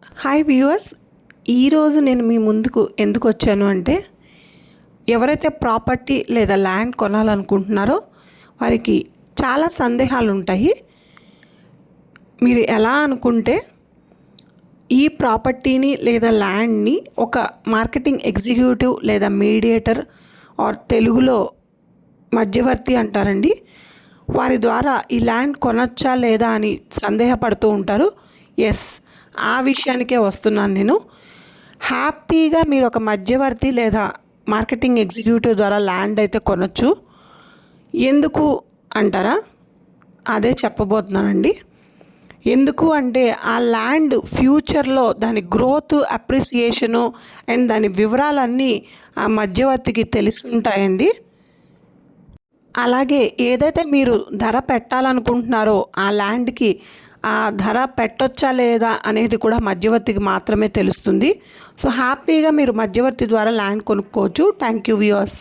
Hi viewers, ఈరోజు నేను మీ ముందుకు ఎందుకు వచ్చాను అంటే, ఎవరైతే ప్రాపర్టీ లేదా ల్యాండ్ కొనాలనుకుంటున్నారో వారికి చాలా సందేహాలు ఉంటాయి. మీరు ఎలా అనుకుంటే ఈ ప్రాపర్టీని లేదా ల్యాండ్ని ఒక మార్కెటింగ్ ఎగ్జిక్యూటివ్ లేదా మీడియేటర్ ఆర్ తెలుగులో మధ్యవర్తి అంటారండి, వారి ద్వారా ఈ ల్యాండ్ కొనొచ్చా లేదా అని సందేహపడుతూ ఉంటారు. ఎస్, ఆ విషయానికే వస్తున్నాను నేను. హ్యాపీగా మీరు ఒక మధ్యవర్తి లేదా మార్కెటింగ్ ఎగ్జిక్యూటివ్ ద్వారా ల్యాండ్ అయితే కొనొచ్చు. ఎందుకు అంటారా? అదే చెప్పబోతున్నానండి. ఎందుకు అంటే ఆ ల్యాండ్ ఫ్యూచర్లో దాని గ్రోత్, అప్రిసియేషను అండ్ దాని వివరాలన్నీ ఆ మధ్యవర్తికి తెలిసి ఉంటాయండి. అలాగే ఏదైతే మీరు ధర పెట్టాలనుకుంటున్నారో ఆ ల్యాండ్కి ఆ ధర పెట్టొచ్చా లేదా అనేది కూడా మధ్యవర్తికి మాత్రమే తెలుస్తుంది. సో హ్యాపీగా మీరు మధ్యవర్తి ద్వారా ల్యాండ్ కొనుక్కోవచ్చు. Thank you viewers.